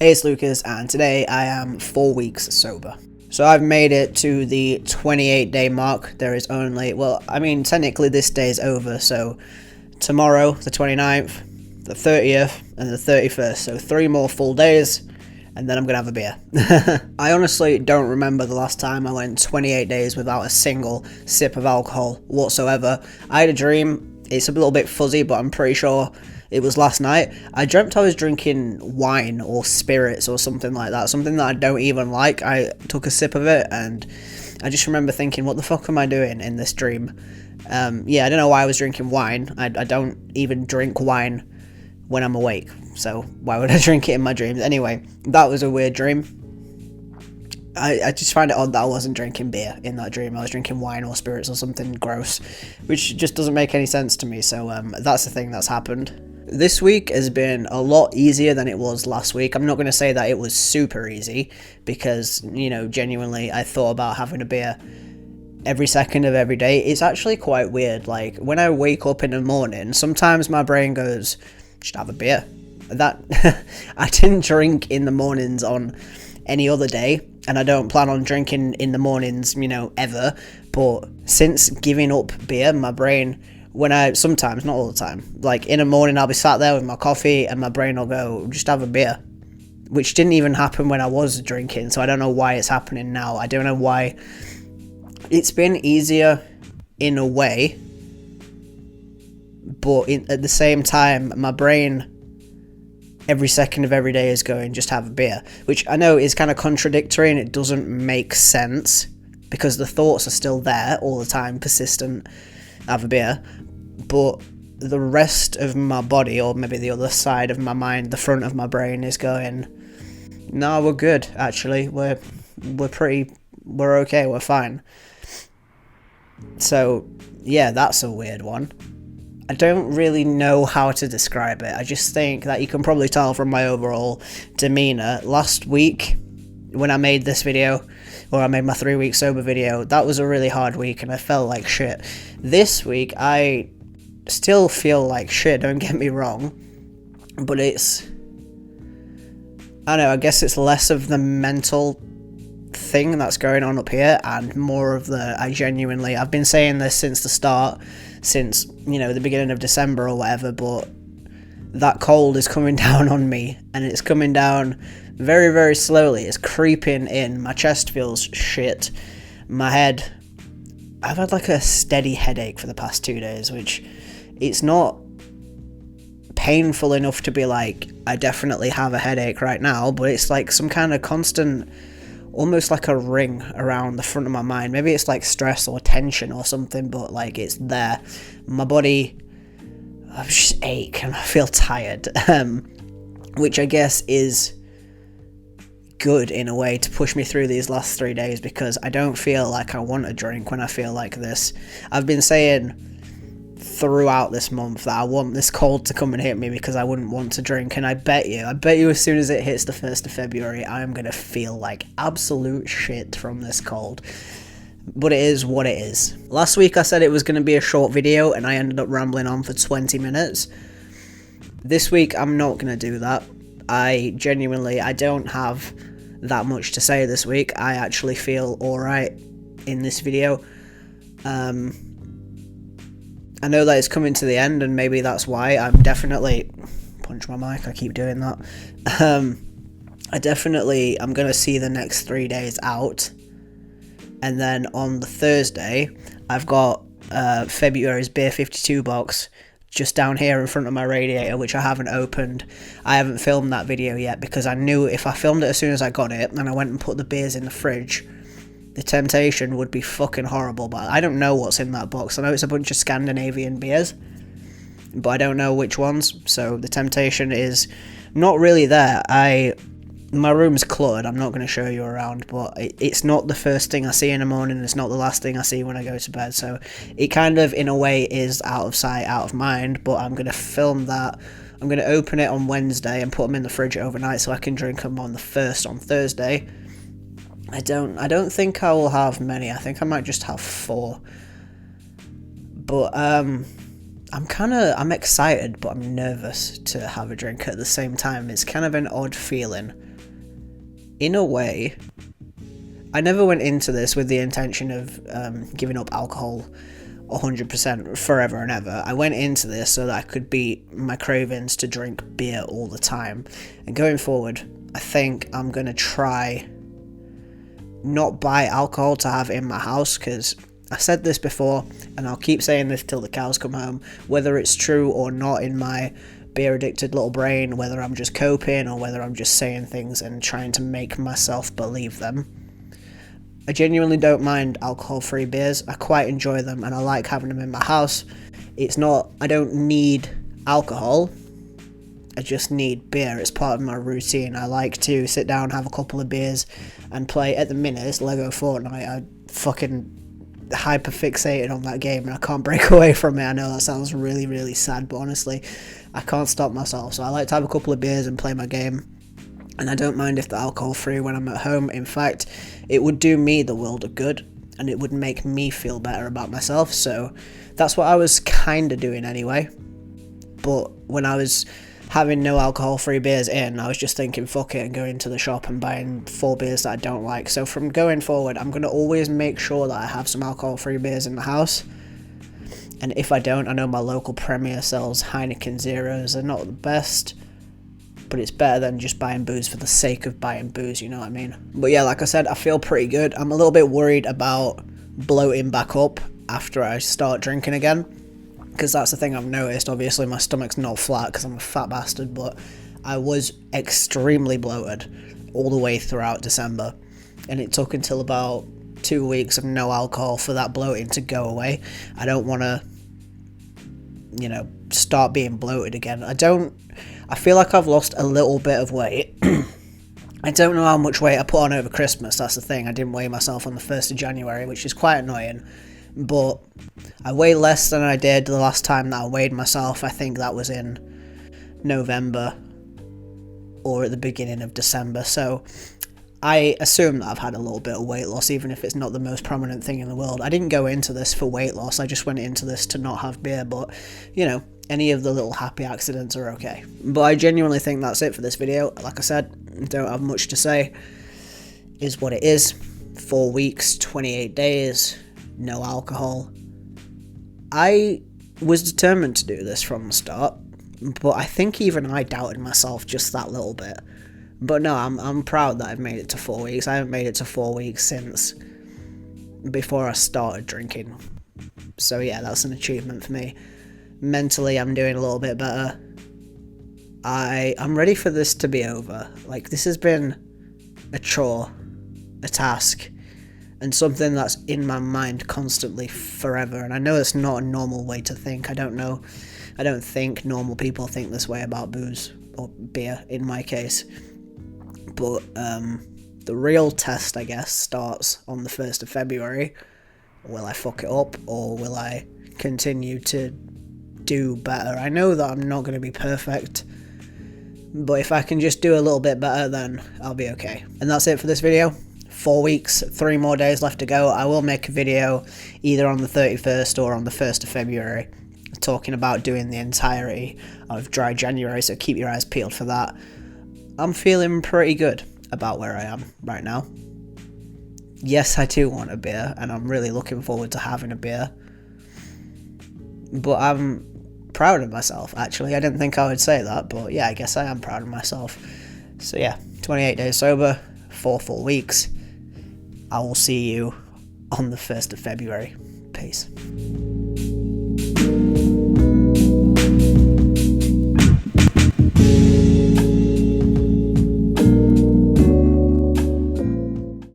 Hey, it's Lucas, and today I am 4 weeks sober. So I've made it to the 28-day mark. There is only, well, I mean, technically this day is over, so tomorrow, the 29th, the 30th, and the 31st, so 3 more full days, and then I'm gonna have a beer. I honestly don't remember the last time I went 28 days without a single sip of alcohol whatsoever. I had a dream, it's a little bit fuzzy, but I'm pretty sure it was last night. I dreamt I was drinking wine or spirits or something like that, something that I don't even like. I took a sip of it and I just remember thinking, what the fuck am I doing in this dream? Yeah, I don't know why I was drinking wine. I don't even drink wine when I'm awake, so why would I drink it in my dreams? Anyway, that was a weird dream. I just find it odd that I wasn't drinking beer in that dream. I was drinking wine or spirits or something gross, which just doesn't make any sense to me, so that's the thing that's happened. This week has been a lot easier than it was last week. I'm not going to say that it was super easy because, genuinely I thought about having a beer every second of every day. It's actually quite weird. Like, when I wake up in the morning, sometimes my brain goes, should have a beer. That I didn't drink in the mornings on any other day, and I don't plan on drinking in the mornings, ever. But since giving up beer, my brain, sometimes, not all the time, like in the morning I'll be sat there with my coffee and my brain will go, just have a beer, which didn't even happen when I was drinking, so I don't know why it's happening now. I don't know why. It's been easier in a way, but at the same time, my brain every second of every day is going, just have a beer, which I know is kind of contradictory and it doesn't make sense because the thoughts are still there all the time, persistent, have a beer, but the rest of my body, or maybe the other side of my mind, the front of my brain, is going, no, we're good, actually, we're okay, we're fine. So yeah, that's a weird one. I don't really know how to describe it. I just think that you can probably tell from my overall demeanor. Last week when I made this video, or I made my 3 week sober video, that was a really hard week and I felt like shit. This week, I still feel like shit, don't get me wrong, but I don't know, I guess it's less of the mental thing that's going on up here and more of I've been saying this since the start, since, the beginning of December or whatever, but that cold is coming down on me and it's coming down very, very slowly. It's creeping in. My chest feels shit. My head, I've had like a steady headache for the past 2 days, which it's not painful enough to be like, I definitely have a headache right now, but it's like some kind of constant, almost like a ring around the front of my mind. Maybe it's like stress or tension or something, but like it's there. My body, I just ache and I feel tired, which I guess is good in a way to push me through these last 3 days because I don't feel like I want a drink when I feel like this. I've been saying throughout this month that I want this cold to come and hit me because I wouldn't want to drink, and I bet you as soon as it hits the 1st of February I am going to feel like absolute shit from this cold. But it is what it is. Last week I said it was going to be a short video and I ended up rambling on for 20 minutes. This week I'm not going to do that. I don't have that much to say this week. I actually feel alright in this video. I know that it's coming to the end and maybe that's why I'm definitely... Punch my mic, I keep doing that. I'm going to see the next 3 days out. And then on the Thursday, I've got February's Beer 52 box just down here in front of my radiator, which I haven't opened. I haven't filmed that video yet because I knew if I filmed it as soon as I got it and I went and put the beers in the fridge, the temptation would be fucking horrible. But I don't know what's in that box. I know it's a bunch of Scandinavian beers, but I don't know which ones, so the temptation is not really there. My room's cluttered, I'm not going to show you around, but it's not the first thing I see in the morning, it's not the last thing I see when I go to bed, so it kind of, in a way, is out of sight, out of mind, but I'm going to film that. I'm going to open it on Wednesday and put them in the fridge overnight so I can drink them on the 1st on Thursday. I don't think I will have many, I think I might just have 4. But, I'm excited, but I'm nervous to have a drink at the same time. It's kind of an odd feeling. in a way, I never went into this with the intention of giving up alcohol 100% forever and ever. I went into this so that I could beat my cravings to drink beer all the time. And going forward, I think I'm going to try not buy alcohol to have in my house, because I said this before and I'll keep saying this till the cows come home, whether it's true or not in my beer addicted little brain, whether I'm just coping or whether I'm just saying things and trying to make myself believe them. I genuinely don't mind alcohol-free beers. I quite enjoy them and I like having them in my house. I don't need alcohol, I just need beer. It's part of my routine. I like to sit down, have a couple of beers and play. At the minute, it's Lego Fortnite. I fucking hyper fixated on that game and I can't break away from it. I know that sounds really, really sad, but honestly, I can't stop myself. So I like to have a couple of beers and play my game. And I don't mind if they're alcohol free when I'm at home. In fact, it would do me the world of good and it would make me feel better about myself. So that's what I was kind of doing anyway. But when I was having no alcohol free beers in, I was just thinking fuck it and going to the shop and buying 4 beers that I don't like. So from going forward, I'm going to always make sure that I have some alcohol free beers in the house. And if I don't, I know my local Premier sells Heineken Zeros. They're not the best, but it's better than just buying booze for the sake of buying booze, you know what I mean? But yeah, like I said, I feel pretty good. I'm a little bit worried about bloating back up after I start drinking again, because that's the thing I've noticed. Obviously my stomach's not flat because I'm a fat bastard, but I was extremely bloated all the way throughout December, and it took until about 2 weeks of no alcohol for that bloating to go away. I don't want to, start being bloated again. I feel like I've lost a little bit of weight. I don't know how much weight I put on over Christmas, that's the thing. I didn't weigh myself on the 1st of January, which is quite annoying. But I weigh less than I did the last time that I weighed myself. I think that was in November or at the beginning of December. So I assume that I've had a little bit of weight loss, even if it's not the most prominent thing in the world. I didn't go into this for weight loss. I just went into this to not have beer. But, any of the little happy accidents are okay. But I genuinely think that's it for this video. Like I said, don't have much to say. Is what it is. 4 weeks, 28 days, no alcohol. I was determined to do this from the start, but I think even I doubted myself just that little bit. But no, I'm proud that I've made it to 4 weeks. I haven't made it to 4 weeks since before I started drinking. So yeah, that's an achievement for me. Mentally, I'm doing a little bit better. I'm ready for this to be over. Like, this has been a chore, a task, and something that's in my mind constantly forever. And I know it's not a normal way to think. I don't think normal people think this way about booze or beer in my case. But the real test, I guess, starts on the 1st of February. Will I fuck it up, or will I continue to do better? I know that I'm not going to be perfect, but if I can just do a little bit better, then I'll be okay. And that's it for this video. 4 weeks, 3 more days left to go. I will make a video either on the 31st or on the 1st of February talking about doing the entirety of dry January, so keep your eyes peeled for that. I'm feeling pretty good about where I am right now. Yes, I do want a beer, and I'm really looking forward to having a beer. But I'm proud of myself, actually. I didn't think I would say that, but yeah, I guess I am proud of myself. So yeah, 28 days sober, 4 full weeks. I will see you on the 1st of February. Peace.